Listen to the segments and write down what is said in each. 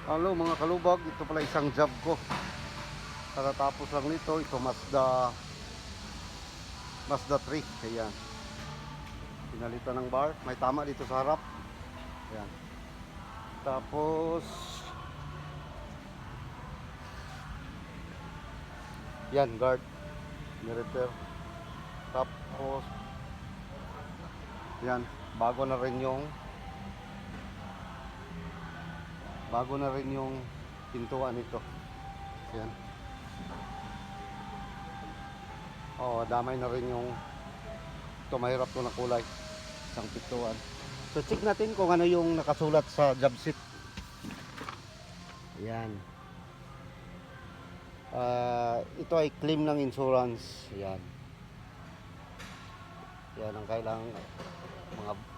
Hello mga kalubag, ito pala isang job ko. Katatapos lang nito, ito Mazda 3. Ayan. Pinalitan ng bar, may tama dito sa harap. Ayan. Tapos yan, guard ni-repair. Tapos yan, bago na rin yung pintuan nito. Yan. Oh, damay na rin yung ito, mahirap to na kulay. Isang pintuan. So check natin kung ano yung nakasulat sa job sheet. Yan. Ito ay claim ng insurance. Yan. Yan ang kailangan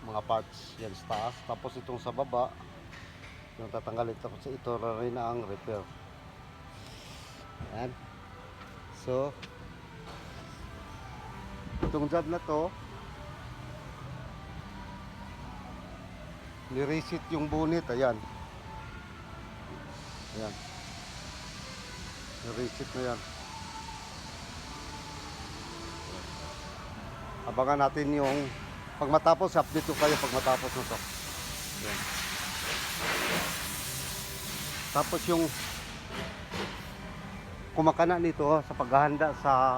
mga parts yan sa taas. Tapos itong sa baba yung tatanggalin, tapos ito rin ang repair. Yan. So itong job na to, ni-reset yung bonnet. Ayan. Ayan. Ni-reset na yan. Abangan natin yung pag matapos, update ko kayo pag matapos na to. Ayan. Tapos yung kumakana nito sa paghahanda sa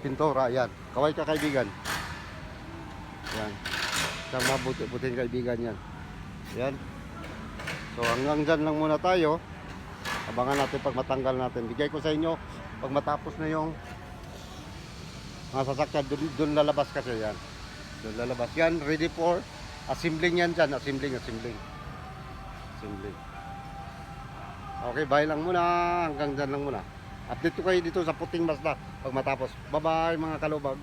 pintura. Ayan. Kaway ka kaibigan. Ayan. Isang mabuting kaibigan yan. Ayan. So hanggang dyan lang muna tayo. Abangan natin pag matanggal natin. Bigay ko sa inyo pag matapos na yung mga sasakyan. Doon lalabas kasi yan. Doon lalabas. Yan, ready for assembling yan dyan. Assembling. Okay, bye lang muna. Hanggang dyan lang muna. Update ko kayo dito sa puting Mazda pag matapos. Bye bye mga kalubag.